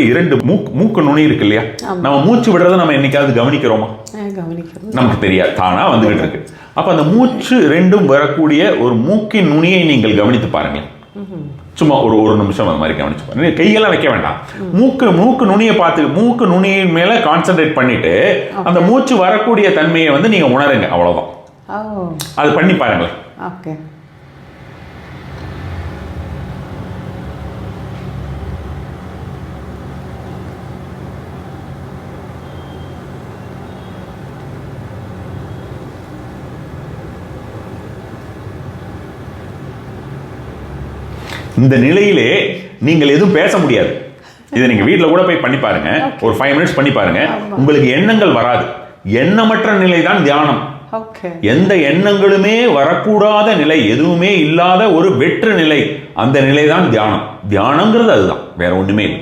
இரண்டு மூக்கு நுனி இருக்கு இல்லையா, நம்ம மூச்சு விடுறத நம்ம என்னைக்காவது கவனிக்கிறோமா? நமக்கு தெரியாது, தானா வந்துகிட்டு இருக்கு. அப்ப அந்த மூச்சு ரெண்டும் வரக்கூடிய ஒரு மூக்கின் நுனியை நீங்கள் கவனித்து பாருங்களேன். சும்மா ஒரு நிமிஷம் அந்த மாதிரி கவனிச்சு பாருங்க. கையெல்லாம் வைக்க வேண்டாம். மூக்கு நுனியை பார்த்து மூக்கு நுனியின் மேல கான்சென்ட்ரேட் பண்ணிட்டு அந்த மூச்சு வரக்கூடிய தன்மையை வந்து நீங்க உணருங்க. அவ்வளவுதான். அது பண்ணி பாருங்களேன். இந்த நிலையிலே நீங்கள் எதுவும் பேச முடியாது. இதை நீங்க வீட்டில் கூட போய் பண்ணி பாருங்க. ஒரு 5 மினிட்ஸ் பண்ணி பாருங்க. உங்களுக்கு எண்ணங்கள் வராது. எண்ணமற்ற நிலை தான் தியானம். எந்த எண்ணங்களுமே வரக்கூடாத நிலை, எதுவுமே இல்லாத ஒரு வெற்று நிலை, அந்த நிலை தான் தியானம். தியானம்ங்கிறது அதுதான், வேற ஒண்ணுமே இல்லை.